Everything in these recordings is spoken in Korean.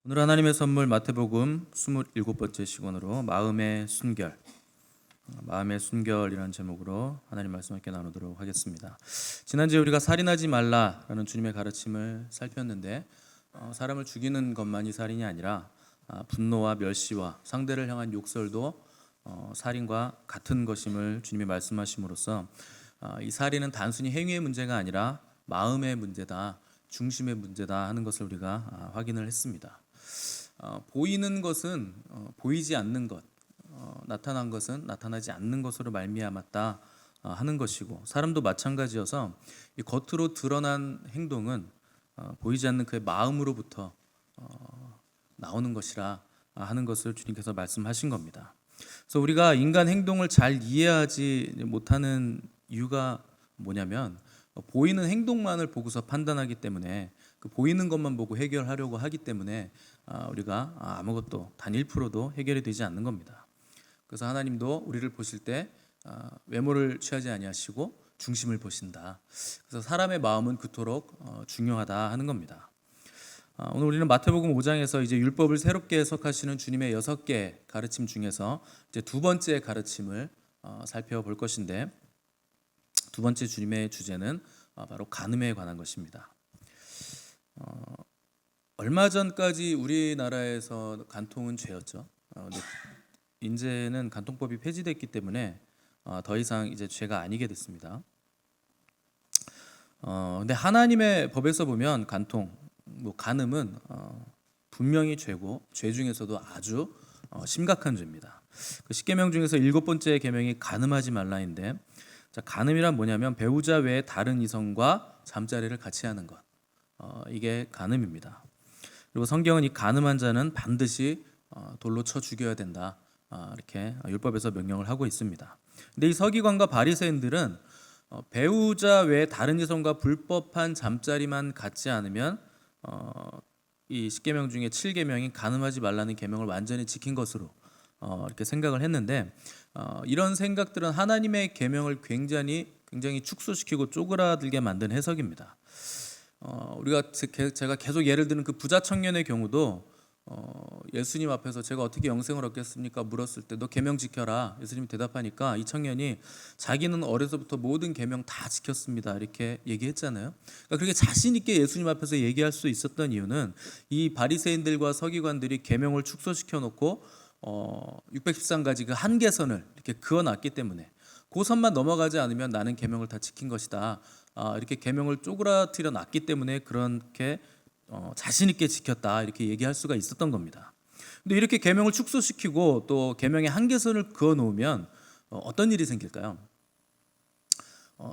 오늘 하나님의 선물 마태복음 27번째 시간으로 마음의 순결이라는 제목으로 하나님 말씀 함께 나누도록 하겠습니다. 지난주에 우리가 살인하지 말라라는 주님의 가르침을 살폈는데 사람을 죽이는 것만이 살인이 아니라 분노와 멸시와 상대를 향한 욕설도 살인과 같은 것임을 주님이 말씀하심으로써 이 살인은 단순히 행위의 문제가 아니라 마음의 문제다, 중심의 문제다 하는 것을 우리가 확인을 했습니다. 보이는 것은 보이지 않는 것, 나타난 것은 나타나지 않는 것으로 말미암았다 하는 것이고, 사람도 마찬가지여서 이 겉으로 드러난 행동은 보이지 않는 그의 마음으로부터 나오는 것이라 하는 것을 주님께서 말씀하신 겁니다. 그래서 우리가 인간 행동을 잘 이해하지 못하는 이유가 뭐냐면 보이는 행동만을 보고서 판단하기 때문에, 그 보이는 것만 보고 해결하려고 하기 때문에 우리가 아무것도 단 1%도 해결이 되지 않는 겁니다. 그래서 하나님도 우리를 보실 때 외모를 취하지 아니하시고 중심을 보신다. 그래서 사람의 마음은 그토록 중요하다 하는 겁니다. 오늘 우리는 마태복음 5장에서 이제 율법을 새롭게 해석하시는 주님의 6개 가르침 중에서 이제 두 번째 가르침을 살펴볼 것인데, 두 번째 주님의 주제는 바로 간음에 관한 것입니다. 얼마 전까지 우리나라에서 간통은 죄였죠. 근데 이제는 간통법이 폐지됐기 때문에 더 이상 이제 죄가 아니게 됐습니다. 근데 하나님의 법에서 보면 간음은 분명히 죄고, 죄 중에서도 아주 심각한 죄입니다. 그 10계명 중에서 7번째 계명이 간음하지 말라인데, 간음이란 뭐냐면 배우자 외에 다른 이성과 잠자리를 같이 하는 것, 이게 간음입니다. 그리고 성경은 이 간음한 자는 반드시 돌로 쳐 죽여야 된다, 이렇게 율법에서 명령을 하고 있습니다. 근데 이 서기관과 바리새인들은 배우자 외에 다른 이성과 불법한 잠자리만 갖지 않으면 이 10계명 중에 7계명인 간음하지 말라는 계명을 완전히 지킨 것으로 이렇게 생각을 했는데, 이런 생각들은 하나님의 계명을 굉장히 축소시키고 쪼그라들게 만든 해석입니다. 제가 계속 예를 드는 그 부자 청년의 경우도 예수님 앞에서 제가 어떻게 영생을 얻겠습니까? 물었을 때 너 계명 지켜라. 예수님이 대답하니까 이 청년이 자기는 어려서부터 모든 계명 다 지켰습니다, 이렇게 얘기했잖아요. 그러니까 그렇게 자신 있게 예수님 앞에서 얘기할 수 있었던 이유는 이 바리새인들과 서기관들이 계명을 축소시켜 놓고 613가지 그 한계선을 이렇게 그어놨기 때문에, 그 선만 넘어가지 않으면 나는 계명을 다 지킨 것이다, 이렇게 계명을 쪼그라뜨려 놨기 때문에 그렇게 자신 있게 지켰다, 이렇게 얘기할 수가 있었던 겁니다. 근데 이렇게 계명을 축소시키고 또 계명의 한계선을 그어 놓으면 어떤 일이 생길까요?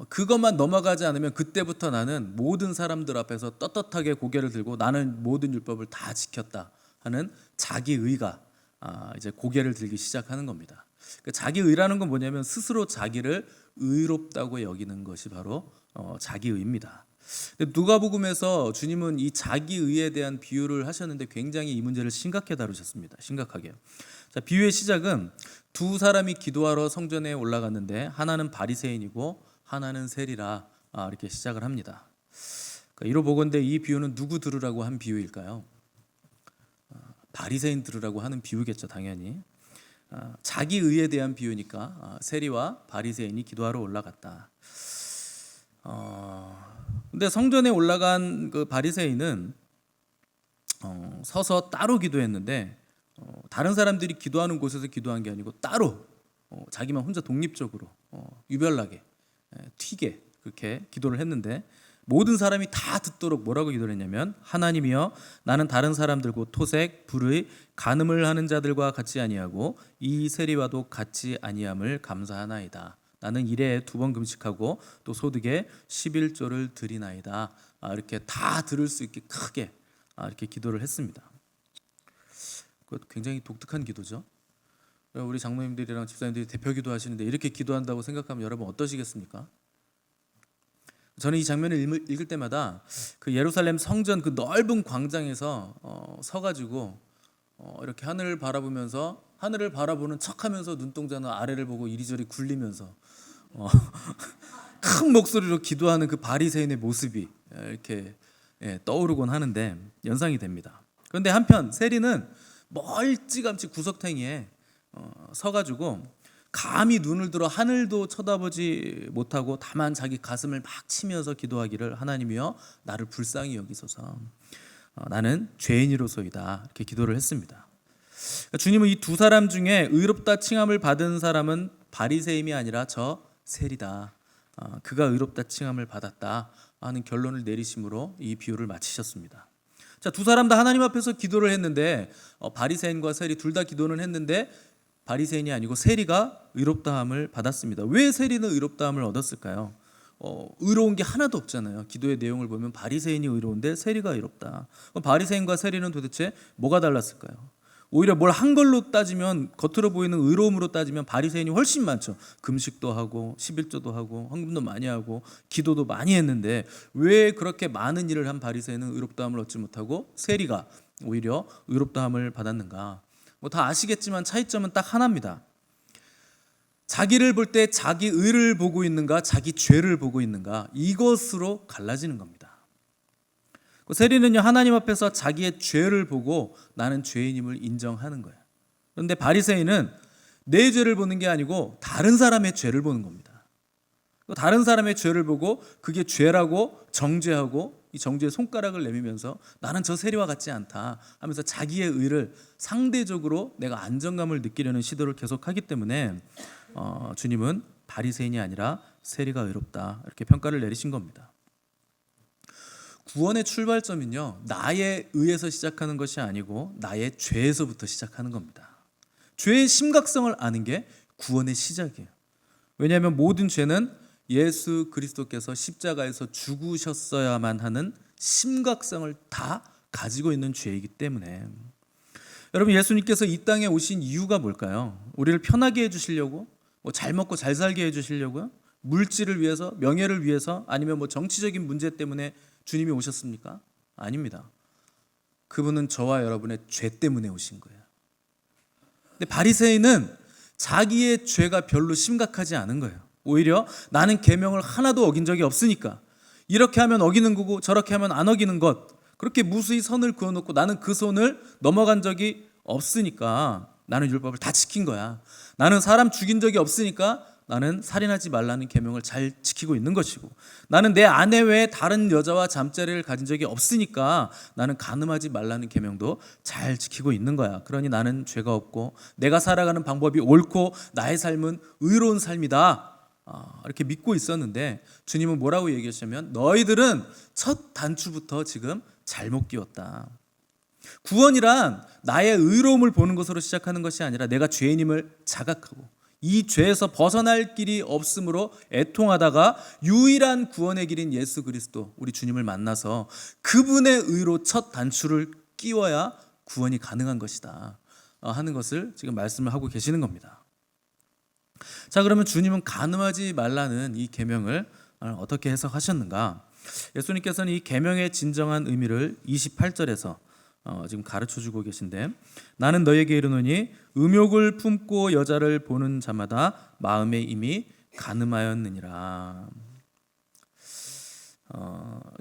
그것만 넘어가지 않으면 그때부터 나는 모든 사람들 앞에서 떳떳하게 고개를 들고 나는 모든 율법을 다 지켰다 하는 자기의가 이제 고개를 들기 시작하는 겁니다. 그러니까 자기의라는 건 뭐냐면 스스로 자기를 의롭다고 여기는 것이 바로 자기의입니다. 누가복음에서 주님은 이 자기의에 대한 비유를 하셨는데 굉장히 이 문제를 심각하게 다루셨습니다. 심각하게. 자, 비유의 시작은 두 사람이 기도하러 성전에 올라갔는데 하나는 바리새인이고 하나는 세리라, 이렇게 시작을 합니다. 그러니까 이로보건대 이 비유는 누구 들으라고 한 비유일까요? 바리새인 들으라고 하는 비유겠죠, 당연히. 자기의에 대한 비유니까 세리와 바리새인이 기도하러 올라갔다. 근데 성전에 올라간 그 바리새인은 서서 따로 기도했는데, 다른 사람들이 기도하는 곳에서 기도한 게 아니고 따로 자기만 혼자 독립적으로 유별나게 튀게 그렇게 기도를 했는데, 모든 사람이 다 듣도록 뭐라고 기도를 했냐면, 하나님이여, 나는 다른 사람들 곧 토색, 불의, 간음을 하는 자들과 같이 아니하고 이 세리와도 같이 아니함을 감사하나이다. 나는 일에 2번 금식하고 또 소득에 11조를 드리나이다. 이렇게 다 들을 수 있게 크게 이렇게 기도를 했습니다. 그것 굉장히 독특한 기도죠. 우리 장로님들이랑 집사님들이 대표 기도하시는데 이렇게 기도한다고 생각하면 여러분 어떠시겠습니까? 저는 이 장면을 읽을 때마다 그 예루살렘 성전 그 넓은 광장에서 서가지고 이렇게 하늘을 바라보면서, 하늘을 바라보는 척하면서 눈동자는 아래를 보고 이리저리 굴리면서 큰 목소리로 기도하는 그 바리새인의 모습이 이렇게 떠오르곤 하는데 연상이 됩니다. 그런데 한편 세리는 멀찌감치 구석탱이에 서가지고 감히 눈을 들어 하늘도 쳐다보지 못하고 다만 자기 가슴을 막 치면서 기도하기를, 하나님이여 나를 불쌍히 여기소서, 나는 죄인이로소이다, 이렇게 기도를 했습니다. 주님은 이 두 사람 중에 의롭다 칭함을 받은 사람은 바리새인이 아니라 저 세리다, 그가 의롭다 칭함을 받았다 하는 결론을 내리심으로 이 비유를 마치셨습니다. 자, 두 사람 다 하나님 앞에서 기도를 했는데 바리새인과 세리 둘 다 기도는 했는데 바리새인이 아니고 세리가 의롭다함을 받았습니다. 왜 세리는 의롭다함을 얻었을까요? 의로운 게 하나도 없잖아요. 기도의 내용을 보면 바리새인이 의로운데 세리가 의롭다. 바리새인과 세리는 도대체 뭐가 달랐을까요? 오히려 뭘 한 걸로 따지면, 겉으로 보이는 의로움으로 따지면 바리새인이 훨씬 많죠. 금식도 하고 11조도 하고 헌금도 많이 하고 기도도 많이 했는데 왜 그렇게 많은 일을 한 바리새인은 의롭다함을 얻지 못하고 세리가 오히려 의롭다함을 받았는가? 다 아시겠지만 차이점은 딱 하나입니다. 자기를 볼 때 자기 의를 보고 있는가, 자기 죄를 보고 있는가, 이것으로 갈라지는 겁니다. 세리는요, 하나님 앞에서 자기의 죄를 보고 나는 죄인임을 인정하는 거예요. 그런데 바리새인은 내 죄를 보는 게 아니고 다른 사람의 죄를 보는 겁니다. 다른 사람의 죄를 보고 그게 죄라고 정죄하고 이 정죄의 손가락을 내밀면서 나는 저 세리와 같지 않다 하면서 자기의 의를 상대적으로 내가 안정감을 느끼려는 시도를 계속하기 때문에 주님은 바리새인이 아니라 세리가 의롭다, 이렇게 평가를 내리신 겁니다. 구원의 출발점은요, 나의 의에서 시작하는 것이 아니고 나의 죄에서부터 시작하는 겁니다. 죄의 심각성을 아는 게 구원의 시작이에요. 왜냐하면 모든 죄는 예수 그리스도께서 십자가에서 죽으셨어야만 하는 심각성을 다 가지고 있는 죄이기 때문에. 여러분, 예수님께서 이 땅에 오신 이유가 뭘까요? 우리를 편하게 해주시려고? 잘 먹고 잘 살게 해주시려고요? 물질을 위해서? 명예를 위해서? 아니면 정치적인 문제 때문에 주님이 오셨습니까? 아닙니다. 그분은 저와 여러분의 죄 때문에 오신 거예요. 근데 바리새인은 자기의 죄가 별로 심각하지 않은 거예요. 오히려 나는 계명을 하나도 어긴 적이 없으니까, 이렇게 하면 어기는 거고 저렇게 하면 안 어기는 것, 그렇게 무수히 선을 그어놓고 나는 그 선을 넘어간 적이 없으니까 나는 율법을 다 지킨 거야. 나는 사람 죽인 적이 없으니까 나는 살인하지 말라는 계명을 잘 지키고 있는 것이고, 나는 내 아내 외에 다른 여자와 잠자리를 가진 적이 없으니까 나는 간음하지 말라는 계명도 잘 지키고 있는 거야. 그러니 나는 죄가 없고 내가 살아가는 방법이 옳고 나의 삶은 의로운 삶이다, 이렇게 믿고 있었는데 주님은 뭐라고 얘기하시냐면 너희들은 첫 단추부터 지금 잘못 끼웠다. 구원이란 나의 의로움을 보는 것으로 시작하는 것이 아니라 내가 죄인임을 자각하고 이 죄에서 벗어날 길이 없으므로 애통하다가 유일한 구원의 길인 예수 그리스도, 우리 주님을 만나서 그분의 의로 첫 단추를 끼워야 구원이 가능한 것이다 하는 것을 지금 말씀을 하고 계시는 겁니다. 자, 그러면 주님은 간음하지 말라는 이 계명을 어떻게 해석하셨는가? 예수님께서는 이 계명의 진정한 의미를 28절에서 지금 가르쳐주고 계신데, 나는 너에게 이르노니 음욕을 품고 여자를 보는 자마다 마음에 이미 간음하였느니라.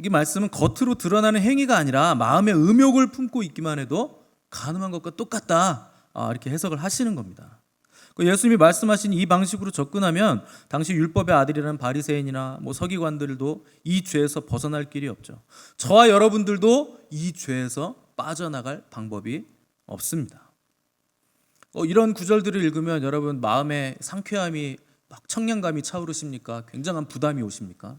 이 말씀은 겉으로 드러나는 행위가 아니라 마음에 음욕을 품고 있기만 해도 간음한 것과 똑같다, 이렇게 해석을 하시는 겁니다. 예수님이 말씀하신 이 방식으로 접근하면 당시 율법의 아들이라는 바리새인이나 서기관들도 이 죄에서 벗어날 길이 없죠. 저와 여러분들도 이 죄에서 빠져나갈 방법이 없습니다. 이런 구절들을 읽으면 여러분 마음에 상쾌함이, 막 청량감이 차오르십니까? 굉장한 부담이 오십니까?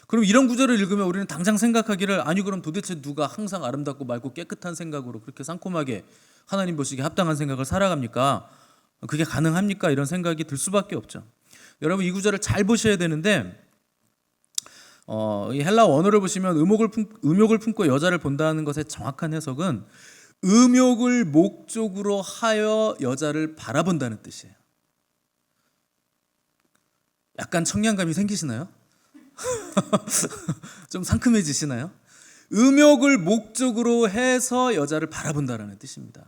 그럼 이런 구절을 읽으면 우리는 당장 생각하기를, 아니 그럼 도대체 누가 항상 아름답고 맑고 깨끗한 생각으로 그렇게 상콤하게 하나님 보시기에 합당한 생각을 살아갑니까? 그게 가능합니까? 이런 생각이 들 수밖에 없죠. 여러분 이 구절을 잘 보셔야 되는데, 이 헬라 원어를 보시면 음욕을 품고 여자를 본다는 것의 정확한 해석은 음욕을 목적으로 하여 여자를 바라본다는 뜻이에요. 약간 청량감이 생기시나요? 좀 상큼해지시나요? 음욕을 목적으로 해서 여자를 바라본다라는 뜻입니다.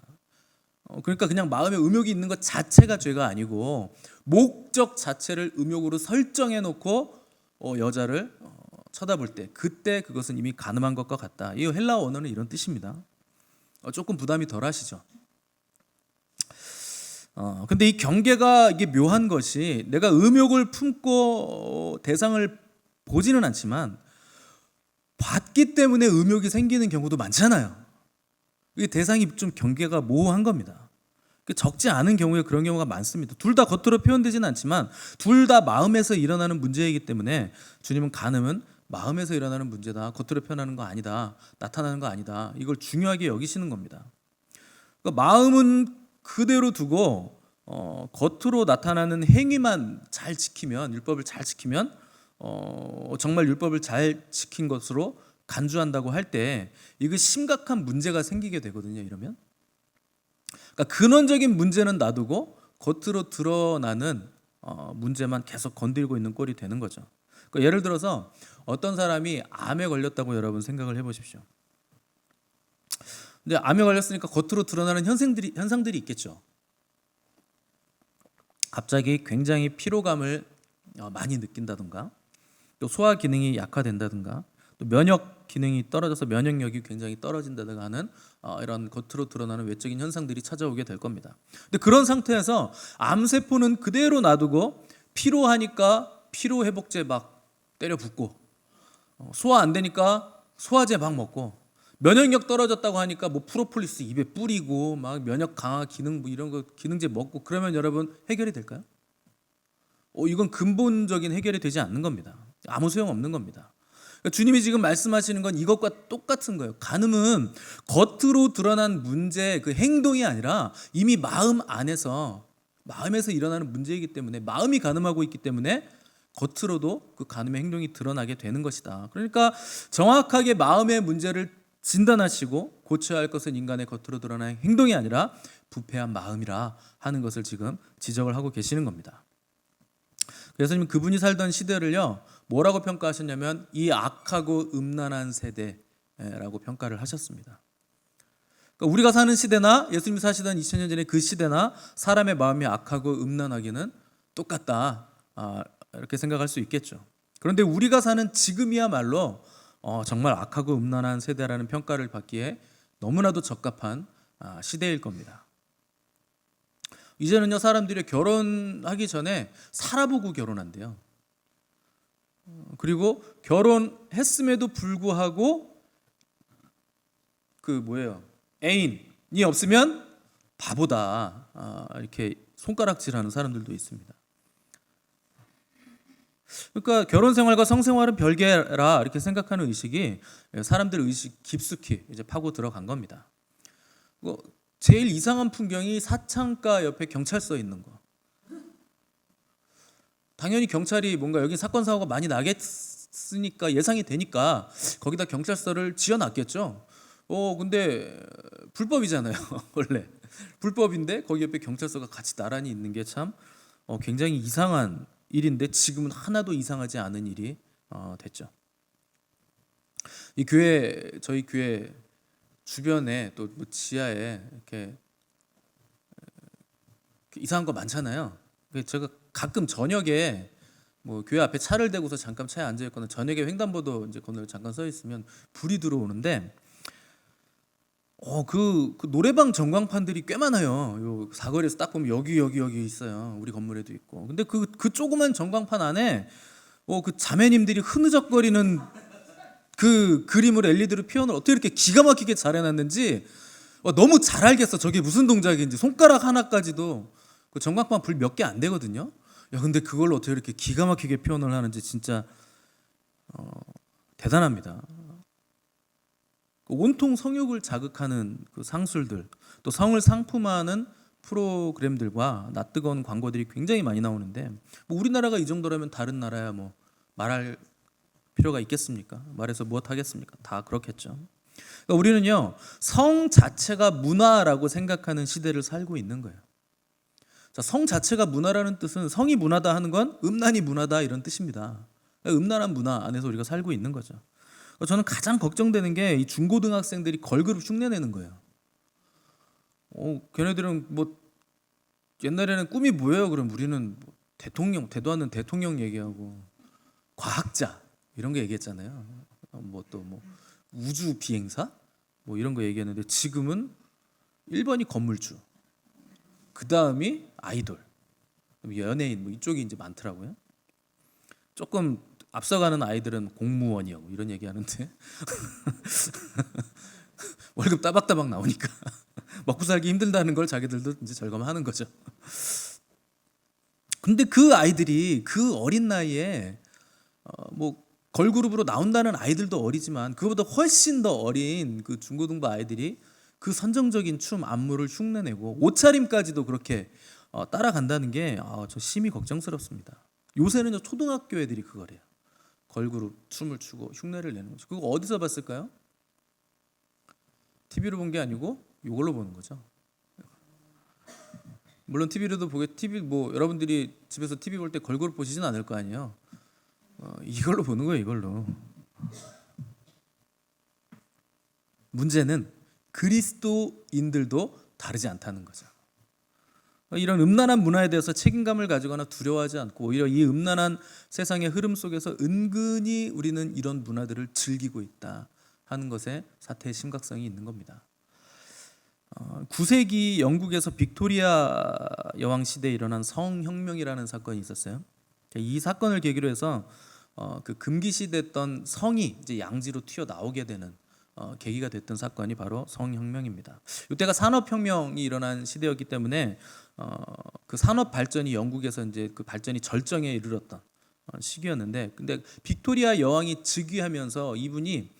그러니까 그냥 마음에 음욕이 있는 것 자체가 죄가 아니고 목적 자체를 음욕으로 설정해 놓고 여자를 쳐다볼 때 그때 그것은 이미 가늠한 것과 같다. 이 헬라어 언어는 이런 뜻입니다. 조금 부담이 덜하시죠. 근데 이 경계가 이게 묘한 것이 내가 음욕을 품고 대상을 보지는 않지만 봤기 때문에 음욕이 생기는 경우도 많잖아요. 이 대상이 좀 경계가 모호한 겁니다. 적지 않은 경우에 그런 경우가 많습니다. 둘 다 겉으로 표현되지는 않지만 둘 다 마음에서 일어나는 문제이기 때문에 주님은 간음은 마음에서 일어나는 문제다, 겉으로 표현하는 거 아니다, 나타나는 거 아니다, 이걸 중요하게 여기시는 겁니다. 그러니까 마음은 그대로 두고 겉으로 나타나는 행위만 잘 지키면, 율법을 잘 지키면 정말 율법을 잘 지킨 것으로 간주한다고 할 때 이거 심각한 문제가 생기게 되거든요. 이러면 그러니까 근원적인 문제는 놔두고 겉으로 드러나는 문제만 계속 건들고 있는 꼴이 되는 거죠. 그러니까 예를 들어서 어떤 사람이 암에 걸렸다고 여러분 생각을 해보십시오. 근데 암에 걸렸으니까 겉으로 드러나는 현상들이 있겠죠. 갑자기 굉장히 피로감을 많이 느낀다든가, 또 소화 기능이 약화된다든가, 또 면역 기능이 떨어져서 면역력이 굉장히 떨어진다든가 하는 이런 겉으로 드러나는 외적인 현상들이 찾아오게 될 겁니다. 근데 그런 상태에서 암세포는 그대로 놔두고 피로하니까 피로 회복제 막 때려 붓고, 소화 안 되니까 소화제 막 먹고, 면역력 떨어졌다고 하니까 뭐 프로폴리스 입에 뿌리고 막 면역 강화 기능 뭐 이런 거 기능제 먹고, 그러면 여러분 해결이 될까요? 이건 근본적인 해결이 되지 않는 겁니다. 아무 소용 없는 겁니다. 그러니까 주님이 지금 말씀하시는 건 이것과 똑같은 거예요. 간음은 겉으로 드러난 문제, 그 행동이 아니라 이미 마음에서 일어나는 문제이기 때문에, 마음이 간음하고 있기 때문에 겉으로도 그 간음의 행동이 드러나게 되는 것이다. 그러니까 정확하게 마음의 문제를 진단하시고 고쳐야 할 것은 인간의 겉으로 드러나는 행동이 아니라 부패한 마음이라 하는 것을 지금 지적을 하고 계시는 겁니다. 예수님은 그분이 살던 시대를요 뭐라고 평가하셨냐면 이 악하고 음란한 세대라고 평가를 하셨습니다. 그러니까 우리가 사는 시대나 예수님이 사시던 2000년 전의 그 시대나 사람의 마음이 악하고 음란하기는 똑같다, 이렇게 생각할 수 있겠죠. 그런데 우리가 사는 지금이야말로 정말 악하고 음란한 세대라는 평가를 받기에 너무나도 적합한 시대일 겁니다. 이제는요 사람들이 결혼하기 전에 살아보고 결혼한대요. 그리고 결혼했음에도 불구하고 애인이 없으면 바보다, 이렇게 손가락질하는 사람들도 있습니다. 그러니까 결혼 생활과 성 생활은 별개라 이렇게 생각하는 의식이 사람들 의식 깊숙이 이제 파고 들어간 겁니다. 제일 이상한 풍경이 사창가 옆에 경찰서 있는 거. 당연히 경찰이 뭔가 여기 사건 사고가 많이 나겠으니까, 예상이 되니까 거기다 경찰서를 지어놨겠죠. 근데 불법이잖아요. 원래 불법인데 거기 옆에 경찰서가 같이 나란히 있는 게 참 굉장히 이상한 일인데, 지금은 하나도 이상하지 않은 일이 됐죠. 저희 교회 주변에 또 지하에 이렇게 이상한 거 많잖아요. 제가 가끔 저녁에 뭐 교회 앞에 차를 대고서 잠깐 차에 앉아 있거나 저녁에 횡단보도 이제 건너에 잠깐 서 있으면 불이 들어오는데 그 노래방 전광판들이 꽤 많아요. 요 사거리에서 딱 보면 여기 있어요. 우리 건물에도 있고. 근데 그 조그만 전광판 안에 그 자매님들이 흐느적거리는 그 그림을 LED로 표현을 어떻게 이렇게 기가 막히게 잘 해놨는지 너무 잘 알겠어. 저게 무슨 동작인지. 손가락 하나까지도 그 전광판 불 몇 개 안 되거든요. 근데 그걸로 어떻게 이렇게 기가 막히게 표현을 하는지 진짜 대단합니다. 온통 성욕을 자극하는 그 상술들, 또 성을 상품화하는 프로그램들과 낯뜨거운 광고들이 굉장히 많이 나오는데, 뭐 우리나라가 이 정도라면 다른 나라야 뭐 말할 필요가 있겠습니까? 말해서 무엇 하겠습니까? 다 그렇겠죠. 그러니까 우리는요 성 자체가 문화라고 생각하는 시대를 살고 있는 거예요. 자, 성 자체가 문화라는 뜻은, 성이 문화다 하는 건 음란이 문화다 이런 뜻입니다. 그러니까 음란한 문화 안에서 우리가 살고 있는 거죠. 저는 가장 걱정되는 게 이 중고등학생들이 걸그룹 흉내내는 거예요. 걔네들은 뭐 옛날에는 꿈이 뭐예요? 그럼 우리는 뭐 대통령, 대도 않는 대통령 얘기하고 과학자 이런 거 얘기했잖아요. 뭐 또 뭐 우주 비행사 뭐 이런 거 얘기했는데 지금은 1번이 건물주, 그 다음이 아이돌, 연예인 뭐 이쪽이 이제 많더라고요. 조금 앞서가는 아이들은 공무원이요 뭐 이런 얘기하는데 월급 따박따박 나오니까 먹고 살기 힘들다는 걸 자기들도 이제 절감하는 거죠. 근데 그 아이들이 그 어린 나이에 뭐 걸그룹으로 나온다는 아이들도 어리지만 그보다 훨씬 더 어린 그 중고등부 아이들이 그 선정적인 춤 안무를 흉내내고 옷차림까지도 그렇게 따라간다는 게 저 심히 걱정스럽습니다. 요새는 초등학교 애들이 그거래요. 걸그룹 춤을 추고 흉내를 내는 거죠. 그거 어디서 봤을까요? TV로 본 게 아니고 이걸로 보는 거죠. 물론 TV로도 보게 TV 뭐 여러분들이 집에서 TV 볼 때 걸그룹 보시진 않을 거 아니에요. 이걸로 보는 거예요. 이걸로. 문제는 그리스도인들도 다르지 않다는 거죠. 이런 음란한 문화에 대해서 책임감을 가지거나 두려워하지 않고 오히려 이 음란한 세상의 흐름 속에서 은근히 우리는 이런 문화들을 즐기고 있다 하는 것에 사태의 심각성이 있는 겁니다. 9세기 영국에서 빅토리아 여왕 시대에 일어난 성혁명이라는 사건이 있었어요. 이 사건을 계기로 해서 그 금기시됐던 성이 이제 양지로 튀어나오게 되는 계기가 됐던 사건이 바로 성혁명입니다. 이때가 산업혁명이 일어난 시대였기 때문에 그 산업 발전이 영국에서 이제 그 발전이 절정에 이르렀던 시기였는데, 근데 빅토리아 여왕이 즉위하면서 이분이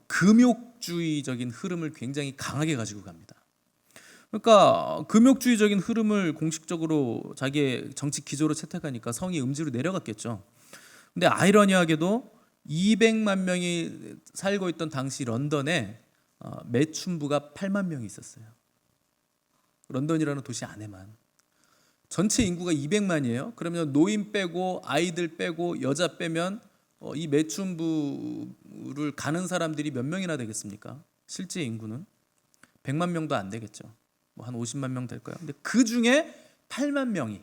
금욕주의적인 흐름을 굉장히 강하게 가지고 갑니다. 그러니까 금욕주의적인 흐름을 공식적으로 자기의 정치 기조로 채택하니까 성이 음지로 내려갔겠죠. 근데 아이러니하게도 200만 명이 살고 있던 당시 런던에 매춘부가 8만 명이 있었어요. 런던이라는 도시 안에만. 전체 인구가 200만이에요. 그러면 노인 빼고 아이들 빼고 여자 빼면 이 매춘부를 가는 사람들이 몇 명이나 되겠습니까? 실제 인구는 100만 명도 안 되겠죠. 뭐 한 50만 명 될까요? 근데 그 중에 8만 명이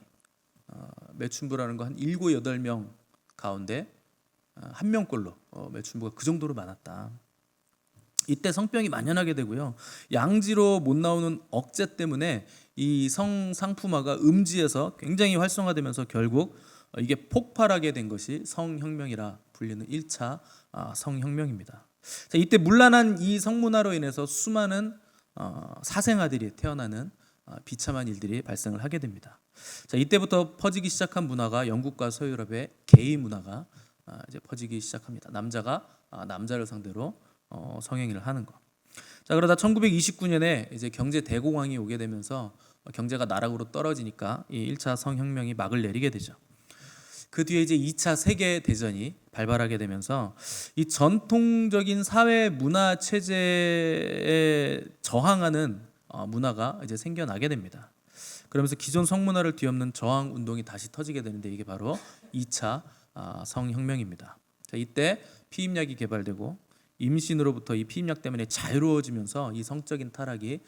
매춘부라는 거 한 7, 8명 가운데 한 명꼴로 매춘부가 그 정도로 많았다. 이때 성병이 만연하게 되고요. 양지로 못 나오는 억제 때문에 이 성상품화가 음지에서 굉장히 활성화되면서 결국 이게 폭발하게 된 것이 성혁명이라 불리는 1차 성혁명입니다. 자, 이때 문란한 이 성문화로 인해서 수많은 사생아들이 태어나는 비참한 일들이 발생을 하게 됩니다. 자, 이때부터 퍼지기 시작한 문화가 영국과 서유럽의 게이 문화가 이제 퍼지기 시작합니다. 남자가 남자를 상대로 성행위를 하는 거. 자, 그러다 1929년에 이제 경제 대공황이 오게 되면서 경제가 나락으로 떨어지니까 이 1차 성혁명이 막을 내리게 되죠. 그 뒤에 이제 2차 세계 대전이 발발하게 되면서 이 전통적인 사회 문화 체제에 저항하는 문화가 이제 생겨나게 됩니다. 그러면서 기존 성문화를 뒤엎는 저항 운동이 다시 터지게 되는데 이게 바로 2차 성혁명입니다. 자, 이때 피임약이 개발되고 임신으로부터 이 피임약 때문에 자유로워지면서 이 성적인 타락이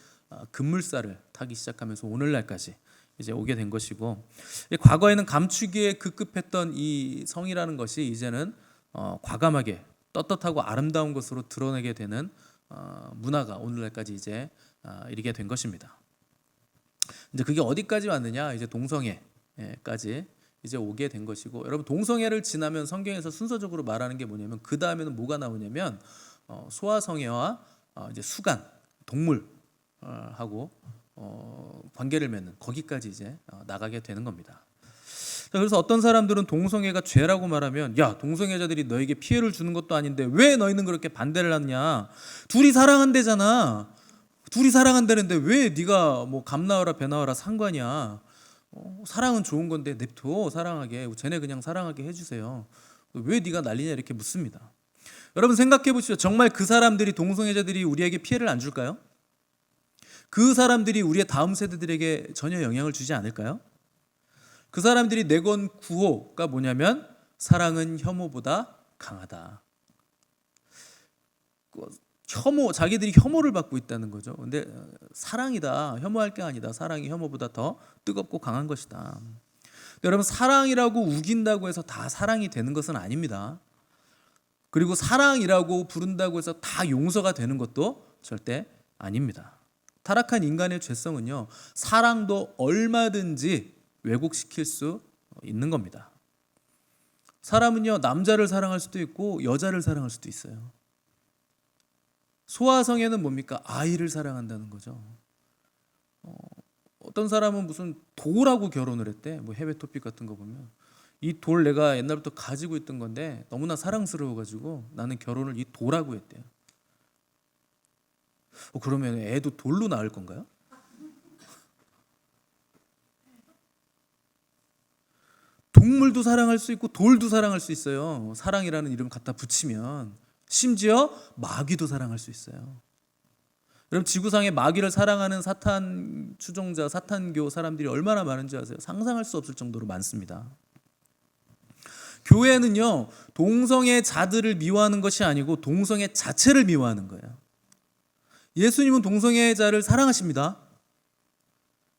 급물살을 타기 시작하면서 오늘날까지 이제 오게 된 것이고, 과거에는 감추기에 급급했던 이 성이라는 것이 이제는 과감하게 떳떳하고 아름다운 것으로 드러내게 되는 문화가 오늘날까지 이제 이르게 된 것입니다. 이제 그게 어디까지 왔느냐? 이제 동성애까지 이제 오게 된 것이고, 여러분 동성애를 지나면 성경에서 순서적으로 말하는 게 뭐냐면 그 다음에는 뭐가 나오냐면 소아성애와 이제 수간 동물하고 관계를 맺는 거기까지 이제 나가게 되는 겁니다. 그래서 어떤 사람들은 동성애가 죄라고 말하면, 야, 동성애자들이 너에게 피해를 주는 것도 아닌데 왜 너희는 그렇게 반대를 하느냐? 둘이 사랑한대잖아. 둘이 사랑한다는데 왜 네가 뭐 감 나와라 배 나와라 상관이야? 사랑은 좋은 건데 냅둬 사랑하게. 쟤네 그냥 사랑하게 해주세요. 왜 네가 난리냐 이렇게 묻습니다. 여러분 생각해 보시죠. 정말 그 사람들이 동성애자들이 우리에게 피해를 안 줄까요? 그 사람들이 우리의 다음 세대들에게 전혀 영향을 주지 않을까요? 그 사람들이 내건 구호가 뭐냐면 사랑은 혐오보다 강하다. 혐오, 자기들이 혐오를 받고 있다는 거죠. 근데 사랑이다. 혐오할 게 아니다. 사랑이 혐오보다 더 뜨겁고 강한 것이다. 여러분 사랑이라고 우긴다고 해서 다 사랑이 되는 것은 아닙니다. 그리고 사랑이라고 부른다고 해서 다 용서가 되는 것도 절대 아닙니다. 타락한 인간의 죄성은요, 사랑도 얼마든지 왜곡시킬 수 있는 겁니다. 사람은요, 남자를 사랑할 수도 있고 여자를 사랑할 수도 있어요. 소아성애는 뭡니까? 아이를 사랑한다는 거죠. 어떤 사람은 무슨 돌하고 결혼을 했대. 뭐 해외 토픽 같은 거 보면 이 돌 내가 옛날부터 가지고 있던 건데 너무나 사랑스러워가지고 나는 결혼을 이 돌하고 했대요. 그러면 애도 돌로 낳을 건가요? 동물도 사랑할 수 있고 돌도 사랑할 수 있어요. 사랑이라는 이름 갖다 붙이면 심지어 마귀도 사랑할 수 있어요. 여러분, 지구상에 마귀를 사랑하는 사탄 추종자, 사탄교 사람들이 얼마나 많은지 아세요? 상상할 수 없을 정도로 많습니다. 교회는요, 동성애 자들을 미워하는 것이 아니고 동성애 자체를 미워하는 거예요. 예수님은 동성애자를 사랑하십니다.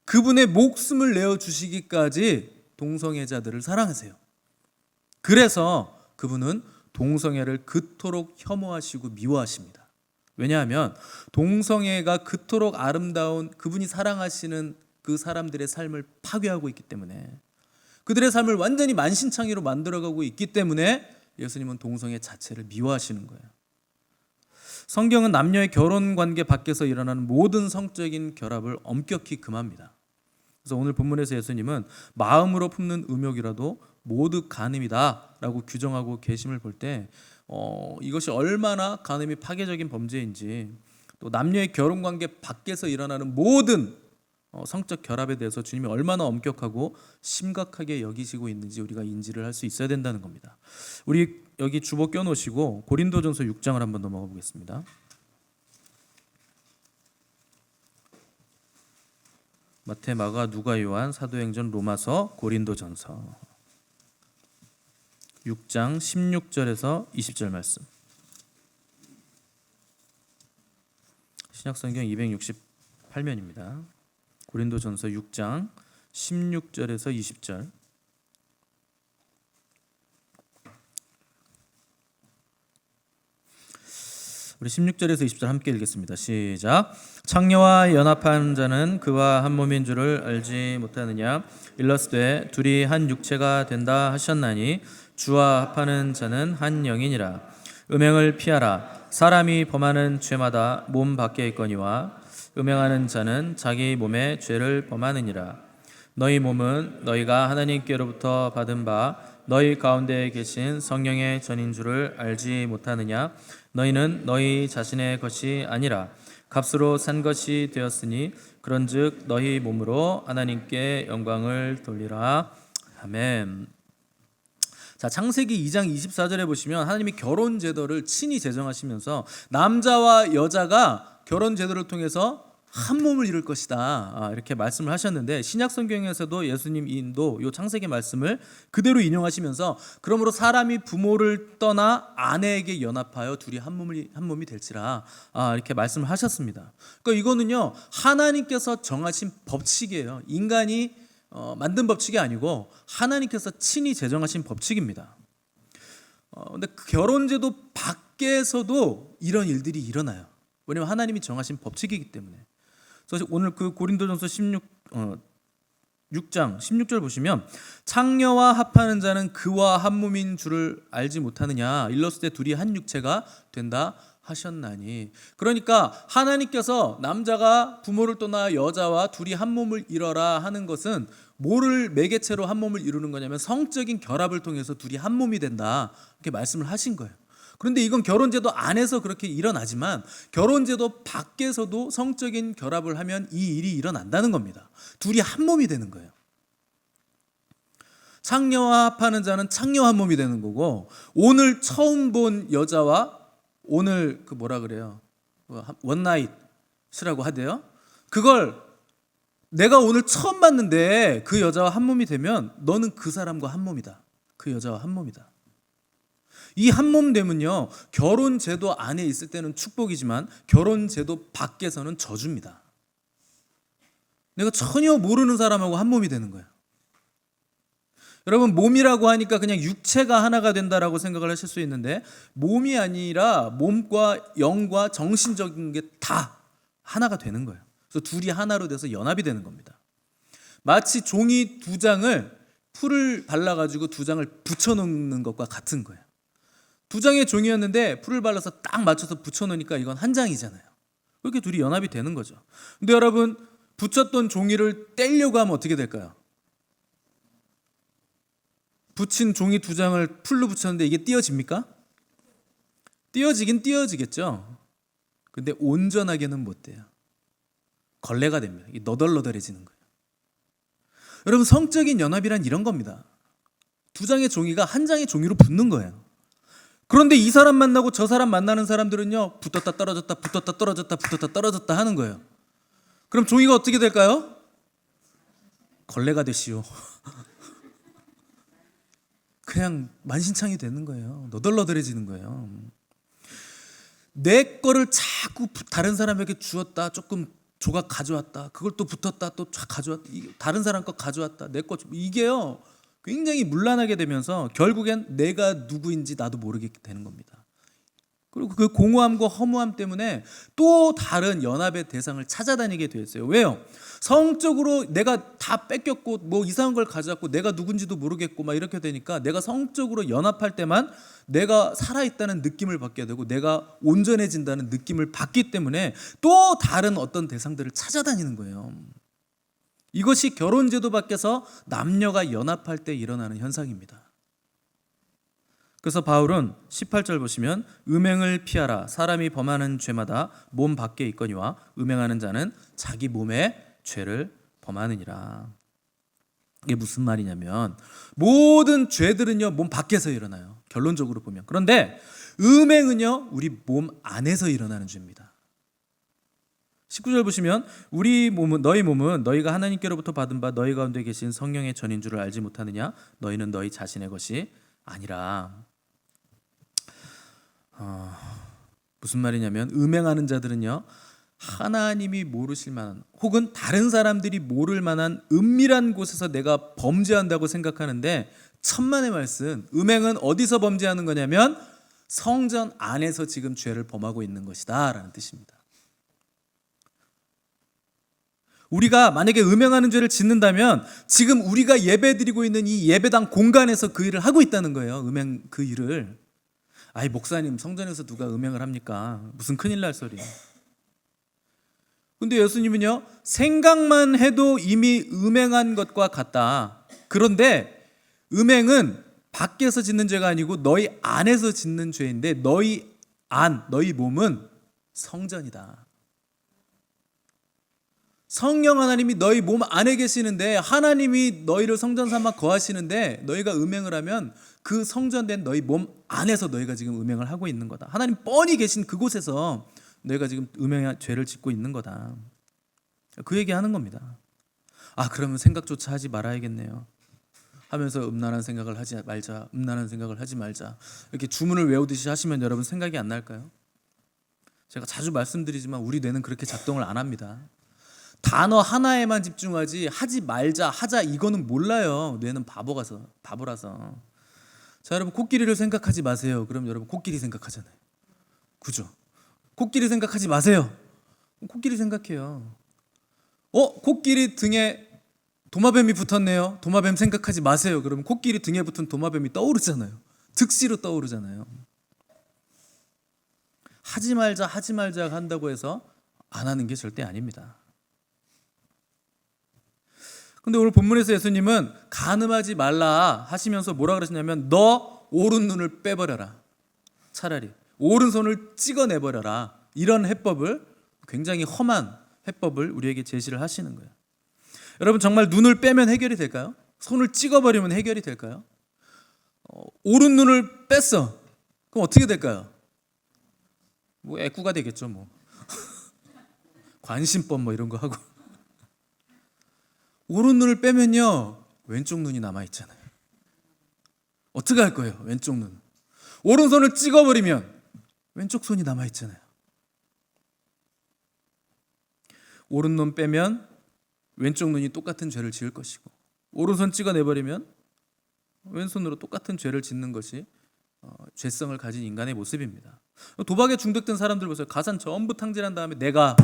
그분의 목숨을 내어주시기까지 동성애자들을 사랑하세요. 그래서 그분은 동성애를 그토록 혐오하시고 미워하십니다. 왜냐하면 동성애가 그토록 아름다운 그분이 사랑하시는 그 사람들의 삶을 파괴하고 있기 때문에, 그들의 삶을 완전히 만신창이로 만들어가고 있기 때문에 예수님은 동성애 자체를 미워하시는 거예요. 성경은 남녀의 결혼 관계 밖에서 일어나는 모든 성적인 결합을 엄격히 금합니다. 그래서 오늘 본문에서 예수님은 마음으로 품는 음욕이라도 모두 간음이다 라고 규정하고 계심을 볼 때 이것이 얼마나 간음이 파괴적인 범죄인지, 또 남녀의 결혼관계 밖에서 일어나는 모든 성적 결합에 대해서 주님이 얼마나 엄격하고 심각하게 여기시고 있는지 우리가 인지를 할 수 있어야 된다는 겁니다. 우리 여기 주보 껴놓으시고 고린도전서 6장을 한번 넘어가 보겠습니다. 마태, 마가, 누가, 요한, 사도행전, 로마서, 고린도전서 6장 16절에서 20절 말씀. 신약성경 268면입니다. 고린도전서 6장 16절에서 20절. 우리 16절에서 20절 함께 읽겠습니다. 시작. 창녀와 연합한 자는 그와 한 몸인 줄을 알지 못하느냐? 일러스되 둘이 한 육체가 된다 하셨나니 주와 합하는 자는 한 영이니라. 음행을 피하라. 사람이 범하는 죄마다 몸 밖에 있거니와 음행하는 자는 자기 몸에 죄를 범하느니라. 너희 몸은 너희가 하나님께로부터 받은 바 너희 가운데 계신 성령의 전인 줄을 알지 못하느냐? 너희는 너희 자신의 것이 아니라 값으로 산 것이 되었으니 그런즉 너희 몸으로 하나님께 영광을 돌리라. 아멘. 자, 창세기 2장 24절에 보시면 하나님이 결혼 제도를 친히 제정하시면서 남자와 여자가 결혼 제도를 통해서 한 몸을 이룰 것이다, 이렇게 말씀을 하셨는데, 신약 성경에서도 예수님도 이 창세기 말씀을 그대로 인용하시면서 그러므로 사람이 부모를 떠나 아내에게 연합하여 둘이 한 몸이 될지라, 이렇게 말씀을 하셨습니다. 그러니까 이거는요, 하나님께서 정하신 법칙이에요. 인간이 만든 법칙이 아니고 하나님께서 친히 제정하신 법칙입니다. 근데 그 결혼제도 밖에서도 이런 일들이 일어나요. 왜냐하면 하나님이 정하신 법칙이기 때문에. 그래서 오늘 그 고린도전서 6장 16절 보시면 창녀와 합하는 자는 그와 한 몸인 줄을 알지 못하느냐? 일러스되 둘이 한 육체가 된다 하셨나니. 그러니까 하나님께서 남자가 부모를 떠나 여자와 둘이 한 몸을 이뤄라 하는 것은 뭐를 매개체로 한 몸을 이루는 거냐면 성적인 결합을 통해서 둘이 한 몸이 된다, 이렇게 말씀을 하신 거예요. 그런데 이건 결혼제도 안에서 그렇게 일어나지만 결혼제도 밖에서도 성적인 결합을 하면 이 일이 일어난다는 겁니다. 둘이 한 몸이 되는 거예요. 창녀와 합하는 자는 창녀 한 몸이 되는 거고, 오늘 처음 본 여자와 오늘 그 뭐라 그래요? 원나잇이라고 하대요. 그걸 내가 오늘 처음 봤는데 그 여자와 한 몸이 되면 너는 그 사람과 한 몸이다. 그 여자와 한 몸이다. 이 한 몸 됨은요, 결혼 제도 안에 있을 때는 축복이지만 결혼 제도 밖에서는 저주입니다. 내가 전혀 모르는 사람하고 한 몸이 되는 거예요. 여러분, 몸이라고 하니까 그냥 육체가 하나가 된다라고 생각을 하실 수 있는데, 몸이 아니라 몸과 영과 정신적인 게 다 하나가 되는 거예요. 그래서 둘이 하나로 돼서 연합이 되는 겁니다. 마치 종이 두 장을 풀을 발라가지고 두 장을 붙여놓는 것과 같은 거예요. 두 장의 종이였는데 풀을 발라서 딱 맞춰서 붙여놓으니까 이건 한 장이잖아요. 그렇게 둘이 연합이 되는 거죠. 근데 여러분, 붙였던 종이를 떼려고 하면 어떻게 될까요? 붙인 종이 두 장을 풀로 붙였는데 이게 띄어집니까? 띄어지긴 띄어지겠죠. 근데 온전하게는 못 돼요. 걸레가 됩니다. 이게 너덜너덜해지는 거예요. 여러분, 성적인 연합이란 이런 겁니다. 두 장의 종이가 한 장의 종이로 붙는 거예요. 그런데 이 사람 만나고 저 사람 만나는 사람들은요, 붙었다 떨어졌다 붙었다 떨어졌다 붙었다 떨어졌다 하는 거예요. 그럼 종이가 어떻게 될까요? 걸레가 되시오. 그냥 만신창이 되는 거예요. 너덜너덜해지는 거예요. 내 거를 자꾸 다른 사람에게 주었다, 조금 조각 가져왔다, 그걸 또 붙었다, 또 쫙 가져왔다, 다른 사람 거 가져왔다, 내 거, 이게요 굉장히 문란하게 되면서 결국엔 내가 누구인지 나도 모르게 되는 겁니다. 그리고 그 공허함과 허무함 때문에 또 다른 연합의 대상을 찾아다니게 됐어요. 왜요? 성적으로 내가 다 뺏겼고 뭐 이상한 걸 가져왔고 내가 누군지도 모르겠고 막 이렇게 되니까 내가 성적으로 연합할 때만 내가 살아있다는 느낌을 받게 되고 내가 온전해진다는 느낌을 받기 때문에 또 다른 어떤 대상들을 찾아다니는 거예요. 이것이 결혼제도 밖에서 남녀가 연합할 때 일어나는 현상입니다. 그래서 바울은 18절 보시면 음행을 피하라. 사람이 범하는 죄마다 몸 밖에 있거니와 음행하는 자는 자기 몸에 죄를 범하느니라. 이게 무슨 말이냐면 모든 죄들은요 몸 밖에서 일어나요. 결론적으로 보면. 그런데 음행은요 우리 몸 안에서 일어나는 죄입니다. 19절 보시면 우리 몸은 너희 몸은 너희가 하나님께로부터 받은 바 너희 가운데 계신 성령의 전인 줄을 알지 못하느냐. 너희는 너희 자신의 것이 아니라. 무슨 말이냐면 음행하는 자들은요 하나님이 모르실 만한 혹은 다른 사람들이 모를 만한 은밀한 곳에서 내가 범죄한다고 생각하는데 천만의 말씀, 음행은 어디서 범죄하는 거냐면 성전 안에서 지금 죄를 범하고 있는 것이다 라는 뜻입니다. 우리가 만약에 음행하는 죄를 짓는다면 지금 우리가 예배드리고 있는 이 예배당 공간에서 그 일을 하고 있다는 거예요. 음행 그 일을. 아이 목사님 성전에서 누가 음행을 합니까? 무슨 큰일 날 소리. 근데 예수님은요 생각만 해도 이미 음행한 것과 같다. 그런데 음행은 밖에서 짓는 죄가 아니고 너희 안에서 짓는 죄인데 너희 몸은 성전이다. 성령 하나님이 너희 몸 안에 계시는데 하나님이 너희를 성전 삼아 거하시는데 너희가 음행을 하면 그 성전된 너희 몸 안에서 너희가 지금 음행을 하고 있는 거다. 하나님 뻔히 계신 그곳에서 너희가 지금 음행의 죄를 짓고 있는 거다. 그 얘기하는 겁니다. 그러면 생각조차 하지 말아야겠네요 하면서 음란한 생각을 하지 말자 이렇게 주문을 외우듯이 하시면 여러분 생각이 안 날까요? 제가 자주 말씀드리지만 우리 뇌는 그렇게 작동을 안 합니다. 단어 하나에만 집중하지 하지 말자 하자 이거는 몰라요. 뇌는 바보라서. 자 여러분 코끼리를 생각하지 마세요. 그럼 여러분 코끼리 생각하잖아요. 그죠? 코끼리 생각하지 마세요. 코끼리 생각해요. 코끼리 등에 도마뱀이 붙었네요. 도마뱀 생각하지 마세요. 그러면 코끼리 등에 붙은 도마뱀이 떠오르잖아요. 즉시로 떠오르잖아요. 하지 말자 한다고 해서 안 하는 게 절대 아닙니다. 근데 오늘 본문에서 예수님은 간음하지 말라 하시면서 뭐라 그러시냐면 너 오른 눈을 빼버려라. 차라리 오른손을 찍어내버려라. 이런 해법을 굉장히 험한 해법을 우리에게 제시를 하시는 거예요. 여러분 정말 눈을 빼면 해결이 될까요? 손을 찍어버리면 해결이 될까요? 오른 눈을 뺐어. 그럼 어떻게 될까요? 뭐 애꾸가 되겠죠 뭐. 관심법 뭐 이런 거 하고. 오른 눈을 빼면요 왼쪽 눈이 남아있잖아요. 어떻게 할 거예요? 왼쪽 눈. 오른손을 찍어버리면 왼쪽 손이 남아있잖아요. 오른눈 빼면 왼쪽 눈이 똑같은 죄를 지을 것이고 오른손 찍어내버리면 왼손으로 똑같은 죄를 짓는 것이 죄성을 가진 인간의 모습입니다. 도박에 중독된 사람들 보세요. 가산 전부 탕진한 다음에 내가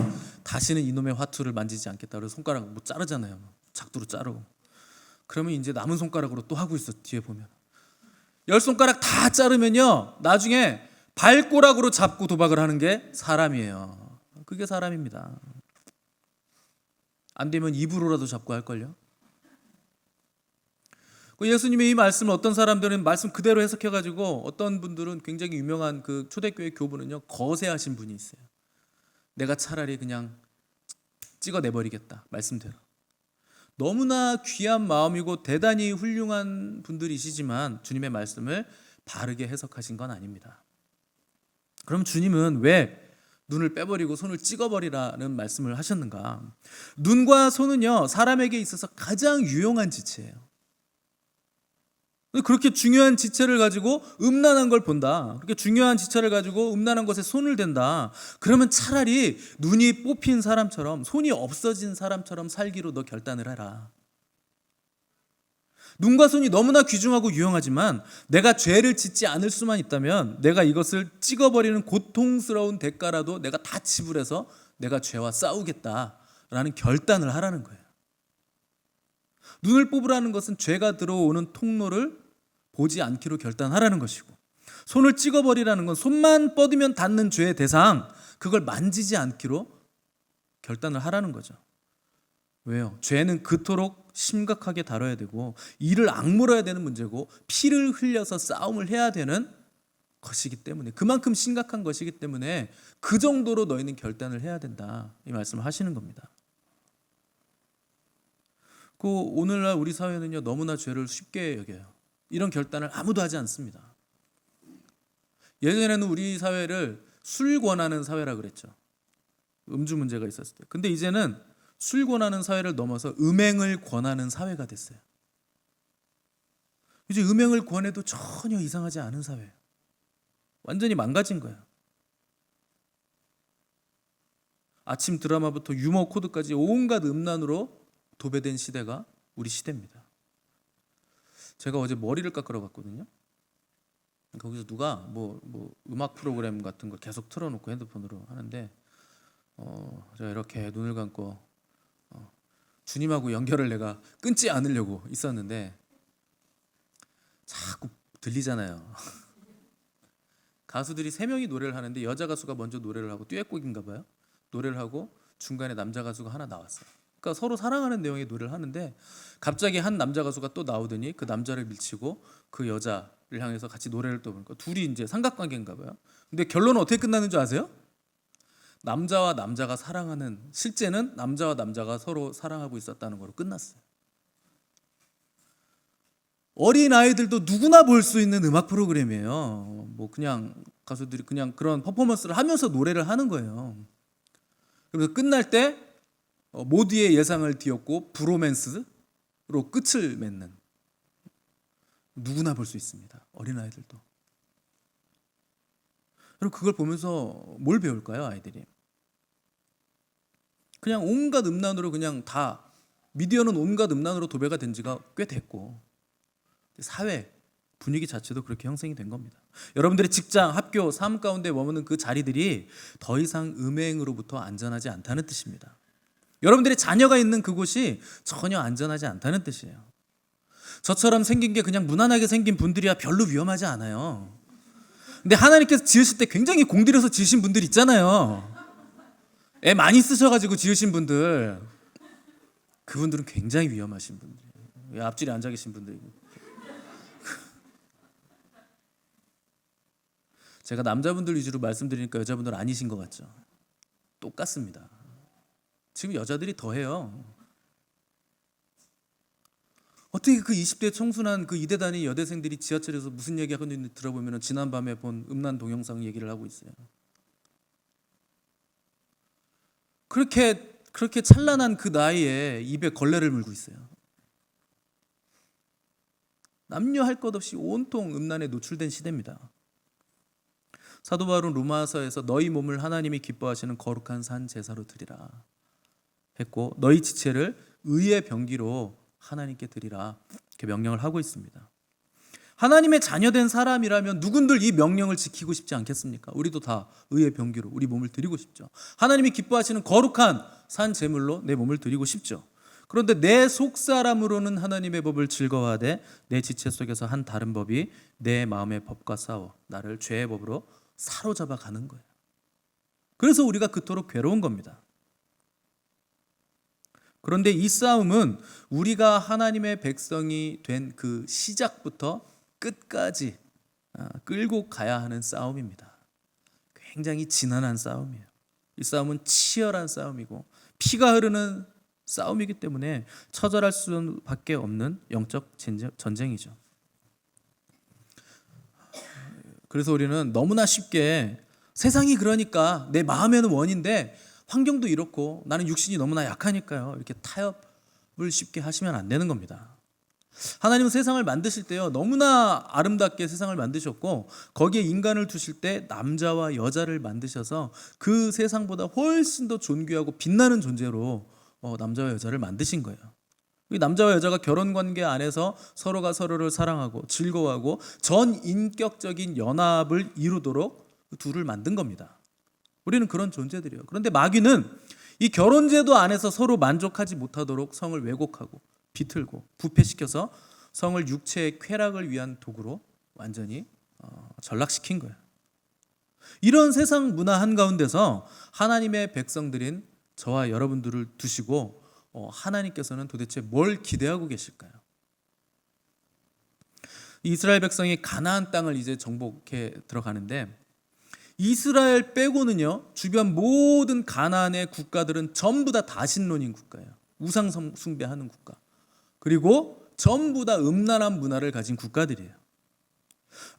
다시는 이놈의 화투를 만지지 않겠다 그래서 손가락 뭐 자르잖아요. 작두로 자르고. 그러면 이제 남은 손가락으로 또 하고 있어. 뒤에 보면 10손가락 다 자르면요 나중에 발꼬락으로 잡고 도박을 하는 게 사람이에요. 그게 사람입니다. 안 되면 입으로라도 잡고 할걸요. 예수님의 이 말씀을 어떤 사람들은 말씀 그대로 해석해가지고 어떤 분들은 굉장히 유명한 그 초대교회 교부는요 거세하신 분이 있어요. 내가 차라리 그냥 찍어내버리겠다 말씀대로. 너무나 귀한 마음이고 대단히 훌륭한 분들이시지만 주님의 말씀을 바르게 해석하신 건 아닙니다. 그럼 주님은 왜 눈을 빼버리고 손을 찍어버리라는 말씀을 하셨는가? 눈과 손은요 사람에게 있어서 가장 유용한 지체예요. 그렇게 중요한 지체를 가지고 음란한 걸 본다. 그렇게 중요한 지체를 가지고 음란한 것에 손을 댄다. 그러면 차라리 눈이 뽑힌 사람처럼 손이 없어진 사람처럼 살기로 너 결단을 해라. 눈과 손이 너무나 귀중하고 유용하지만 내가 죄를 짓지 않을 수만 있다면 내가 이것을 찍어버리는 고통스러운 대가라도 내가 다 지불해서 내가 죄와 싸우겠다라는 결단을 하라는 거예요. 눈을 뽑으라는 것은 죄가 들어오는 통로를 보지 않기로 결단하라는 것이고, 손을 찍어버리라는 건 손만 뻗으면 닿는 죄의 대상, 그걸 만지지 않기로 결단을 하라는 거죠. 왜요? 죄는 그토록 심각하게 다뤄야 되고 이를 악물어야 되는 문제고 피를 흘려서 싸움을 해야 되는 것이기 때문에, 그만큼 심각한 것이기 때문에 그 정도로 너희는 결단을 해야 된다, 이 말씀을 하시는 겁니다. 오늘날 우리 사회는요 너무나 죄를 쉽게 여겨요. 이런 결단을 아무도 하지 않습니다. 예전에는 우리 사회를 술 권하는 사회라 그랬죠. 음주 문제가 있었을 때. 근데 이제는 술 권하는 사회를 넘어서 음행을 권하는 사회가 됐어요. 이제 음행을 권해도 전혀 이상하지 않은 사회예요. 완전히 망가진 거예요. 아침 드라마부터 유머 코드까지 온갖 음란으로 도배된 시대가 우리 시대입니다. 제가 어제 머리를 깎으러 갔거든요. 거기서 누가 뭐 음악 프로그램 같은 걸 계속 틀어놓고 핸드폰으로 하는데 제가 이렇게 눈을 감고 주님하고 연결을 내가 끊지 않으려고 있었는데 자꾸 들리잖아요. 가수들이 3명이 노래를 하는데 여자 가수가 먼저 노래를 하고 듀엣곡인가 봐요. 노래를 하고 중간에 남자 가수가 하나 나왔어요. 그러니까 서로 사랑하는 내용의 노래를 하는데 갑자기 한 남자 가수가 또 나오더니 그 남자를 밀치고 그 여자를 향해서 같이 노래를 또 부르니까 둘이 이제 삼각관계인가 봐요. 근데 결론은 어떻게 끝나는 줄 아세요? 남자와 남자가 사랑하는, 실제는 남자와 남자가 서로 사랑하고 있었다는 거로 끝났어요. 어린 아이들도 누구나 볼 수 있는 음악 프로그램이에요. 뭐 그냥 가수들이 그냥 그런 퍼포먼스를 하면서 노래를 하는 거예요. 그래서 끝날 때 모두의 예상을 뒤엎고 브로맨스로 끝을 맺는, 누구나 볼 수 있습니다. 어린아이들도. 그럼 그걸 보면서 뭘 배울까요, 아이들이? 그냥 온갖 음란으로 그냥 다, 미디어는 온갖 음란으로 도배가 된 지가 꽤 됐고 사회 분위기 자체도 그렇게 형성이 된 겁니다. 여러분들의 직장, 학교, 삶 가운데 머무는 그 자리들이 더 이상 음행으로부터 안전하지 않다는 뜻입니다. 여러분들의 자녀가 있는 그곳이 전혀 안전하지 않다는 뜻이에요. 저처럼 생긴 게 그냥 무난하게 생긴 분들이야 별로 위험하지 않아요. 근데 하나님께서 지으실 때 굉장히 공들여서 지으신 분들 있잖아요. 애 많이 쓰셔가지고 지으신 분들, 그분들은 굉장히 위험하신 분들, 앞줄에 앉아 계신 분들이고. 제가 남자분들 위주로 말씀드리니까 여자분들 아니신 것 같죠? 똑같습니다. 지금 여자들이 더 해요. 어떻게 그 20대 청순한 그 이대단위 여대생들이 지하철에서 무슨 얘기하고 있는지 들어보면 지난밤에 본 음란 동영상 얘기를 하고 있어요. 그렇게 찬란한 그 나이에 입에 걸레를 물고 있어요. 남녀 할 것 없이 온통 음란에 노출된 시대입니다. 사도 바울은 로마서에서 너희 몸을 하나님이 기뻐하시는 거룩한 산 제사로 드리라 했고, 너희 지체를 의의 병기로 하나님께 드리라, 이렇게 명령을 하고 있습니다. 하나님의 자녀된 사람이라면 누군들 이 명령을 지키고 싶지 않겠습니까? 우리도 다 의의 병기로 우리 몸을 드리고 싶죠. 하나님이 기뻐하시는 거룩한 산 제물로 내 몸을 드리고 싶죠. 그런데 내 속사람으로는 하나님의 법을 즐거워하되 내 지체 속에서 한 다른 법이 내 마음의 법과 싸워 나를 죄의 법으로 사로잡아 가는 거예요. 그래서 우리가 그토록 괴로운 겁니다. 그런데 이 싸움은 우리가 하나님의 백성이 된 그 시작부터 끝까지 끌고 가야 하는 싸움입니다. 굉장히 지난한 싸움이에요. 이 싸움은 치열한 싸움이고 피가 흐르는 싸움이기 때문에 처절할 수밖에 없는 영적 전쟁이죠. 그래서 우리는 너무나 쉽게 세상이 그러니까 내 마음에는 원인데 환경도 이렇고 나는 육신이 너무나 약하니까요, 이렇게 타협을 쉽게 하시면 안 되는 겁니다. 하나님은 세상을 만드실 때요, 너무나 아름답게 세상을 만드셨고 거기에 인간을 두실 때 남자와 여자를 만드셔서 그 세상보다 훨씬 더 존귀하고 빛나는 존재로 남자와 여자를 만드신 거예요. 남자와 여자가 결혼관계 안에서 서로가 서로를 사랑하고 즐거워하고 전인격적인 연합을 이루도록 둘을 만든 겁니다. 우리는 그런 존재들이에요. 그런데 마귀는 이 결혼제도 안에서 서로 만족하지 못하도록 성을 왜곡하고 비틀고 부패시켜서 성을 육체의 쾌락을 위한 도구로 완전히 전락시킨 거예요. 이런 세상 문화 한가운데서 하나님의 백성들인 저와 여러분들을 두시고 하나님께서는 도대체 뭘 기대하고 계실까요? 이스라엘 백성이 가나안 땅을 이제 정복해 들어가는데 이스라엘 빼고는요, 주변 모든 가나안의 국가들은 전부 다 다신론인 국가예요. 우상 숭배하는 국가. 그리고 전부 다 음란한 문화를 가진 국가들이에요.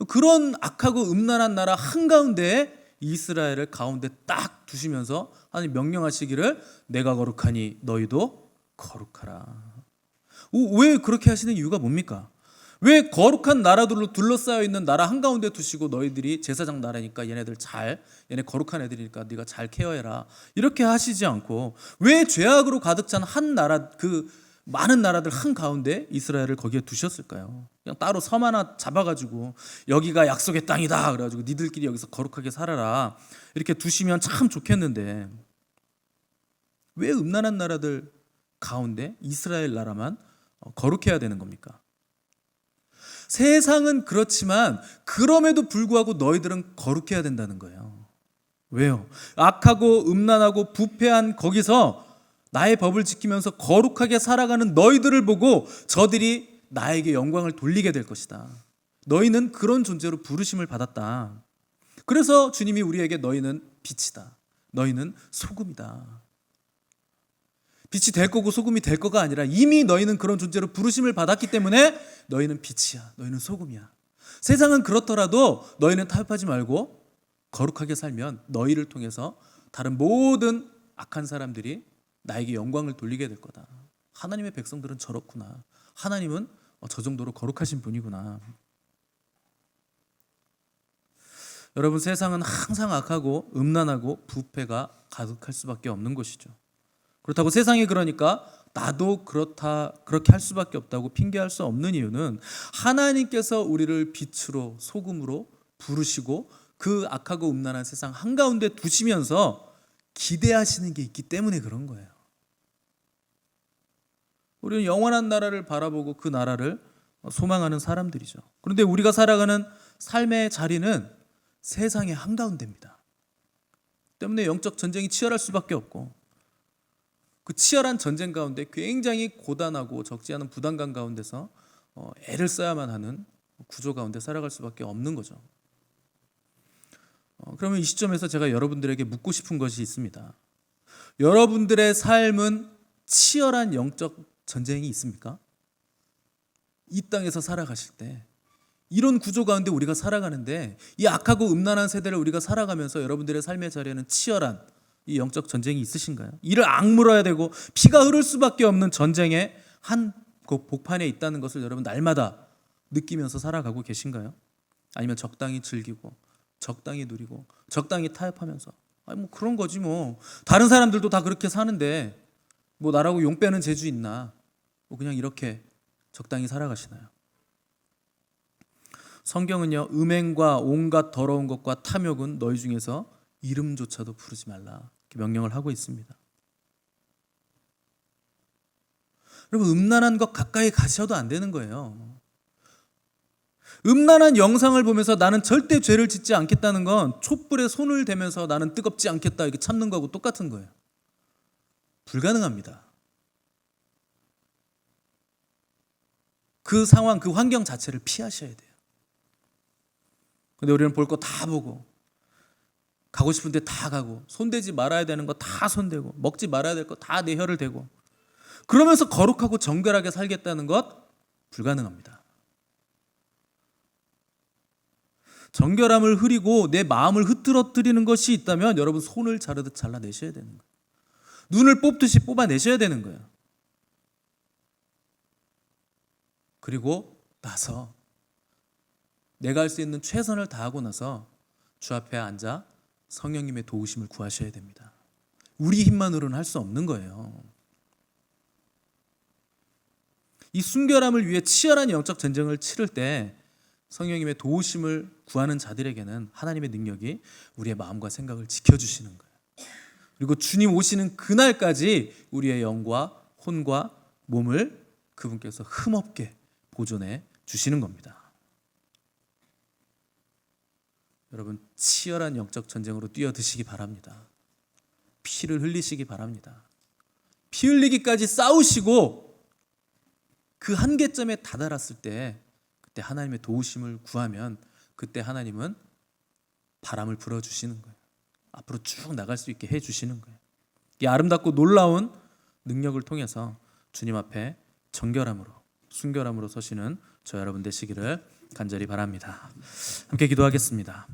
그런 악하고 음란한 나라 한가운데에 이스라엘을 가운데 딱 두시면서 하나님 명령하시기를 내가 거룩하니 너희도 거룩하라. 왜 그렇게 하시는 이유가 뭡니까? 왜 거룩한 나라들로 둘러싸여 있는 나라 한가운데 두시고 너희들이 제사장 나라니까 얘네 거룩한 애들이니까 네가 잘 케어해라 이렇게 하시지 않고 왜 죄악으로 가득 찬 한 나라, 그 많은 나라들 한가운데 이스라엘을 거기에 두셨을까요? 그냥 따로 섬 하나 잡아가지고 여기가 약속의 땅이다 그래가지고 니들끼리 여기서 거룩하게 살아라 이렇게 두시면 참 좋겠는데 왜 음란한 나라들 가운데 이스라엘 나라만 거룩해야 되는 겁니까? 세상은 그렇지만 그럼에도 불구하고 너희들은 거룩해야 된다는 거예요. 왜요? 악하고 음란하고 부패한 거기서 나의 법을 지키면서 거룩하게 살아가는 너희들을 보고 저들이 나에게 영광을 돌리게 될 것이다. 너희는 그런 존재로 부르심을 받았다. 그래서 주님이 우리에게 너희는 빛이다. 너희는 소금이다. 빛이 될 거고 소금이 될 거가 아니라 이미 너희는 그런 존재로 부르심을 받았기 때문에 너희는 빛이야. 너희는 소금이야. 세상은 그렇더라도 너희는 타협하지 말고 거룩하게 살면 너희를 통해서 다른 모든 악한 사람들이 나에게 영광을 돌리게 될 거다. 하나님의 백성들은 저렇구나. 하나님은 저 정도로 거룩하신 분이구나. 여러분, 세상은 항상 악하고 음란하고 부패가 가득할 수밖에 없는 것이죠. 그렇다고 세상이 그러니까 나도 그렇게 할 수밖에 없다고 핑계할 수 없는 이유는 하나님께서 우리를 빛으로 소금으로 부르시고 그 악하고 음란한 세상 한가운데 두시면서 기대하시는 게 있기 때문에 그런 거예요. 우리는 영원한 나라를 바라보고 그 나라를 소망하는 사람들이죠. 그런데 우리가 살아가는 삶의 자리는 세상의 한가운데입니다. 때문에 영적 전쟁이 치열할 수밖에 없고 그 치열한 전쟁 가운데 굉장히 고단하고 적지 않은 부담감 가운데서 애를 써야만 하는 구조 가운데 살아갈 수밖에 없는 거죠. 그러면 이 시점에서 제가 여러분들에게 묻고 싶은 것이 있습니다. 여러분들의 삶은 치열한 영적 전쟁이 있습니까? 이 땅에서 살아가실 때 이런 구조 가운데 우리가 살아가는데 이 악하고 음란한 세대를 우리가 살아가면서 여러분들의 삶의 자리에는 치열한 이 영적 전쟁이 있으신가요? 이를 악물어야 되고 피가 흐를 수밖에 없는 전쟁의 한 복판에 있다는 것을 여러분 날마다 느끼면서 살아가고 계신가요? 아니면 적당히 즐기고 적당히 누리고 적당히 타협하면서 뭐 그런 거지 뭐 다른 사람들도 다 그렇게 사는데 뭐 나라고 용 빼는 재주 있나 뭐 그냥 이렇게 적당히 살아가시나요? 성경은요, 음행과 온갖 더러운 것과 탐욕은 너희 중에서 이름조차도 부르지 말라, 이렇게 명령을 하고 있습니다. 여러분, 음란한 것 가까이 가셔도 안 되는 거예요. 음란한 영상을 보면서 나는 절대 죄를 짓지 않겠다는 건 촛불에 손을 대면서 나는 뜨겁지 않겠다 이렇게 참는 거하고 똑같은 거예요. 불가능합니다. 그 상황, 그 환경 자체를 피하셔야 돼요. 근데 우리는 볼 거 다 보고, 가고 싶은 데 다 가고, 손대지 말아야 되는 거 다 손대고, 먹지 말아야 될 거 다 내 혀를 대고, 그러면서 거룩하고 정결하게 살겠다는 것 불가능합니다. 정결함을 흐리고 내 마음을 흐트러뜨리는 것이 있다면 여러분 손을 자르듯 잘라내셔야 되는 거예요. 눈을 뽑듯이 뽑아내셔야 되는 거예요. 그리고 나서 내가 할 수 있는 최선을 다하고 나서 주 앞에 앉아 성령님의 도우심을 구하셔야 됩니다. 우리 힘만으로는 할 수 없는 거예요. 이 순결함을 위해 치열한 영적 전쟁을 치를 때 성령님의 도우심을 구하는 자들에게는 하나님의 능력이 우리의 마음과 생각을 지켜주시는 거예요. 그리고 주님 오시는 그날까지 우리의 영과 혼과 몸을 그분께서 흠없게 보존해 주시는 겁니다. 여러분, 치열한 영적 전쟁으로 뛰어드시기 바랍니다. 피를 흘리시기 바랍니다. 피 흘리기까지 싸우시고 그 한계점에 다다랐을 때 그때 하나님의 도우심을 구하면 그때 하나님은 바람을 불어주시는 거예요. 앞으로 쭉 나갈 수 있게 해주시는 거예요. 이 아름답고 놀라운 능력을 통해서 주님 앞에 정결함으로 순결함으로 서시는 저 여러분 되시기를 간절히 바랍니다. 함께 기도하겠습니다.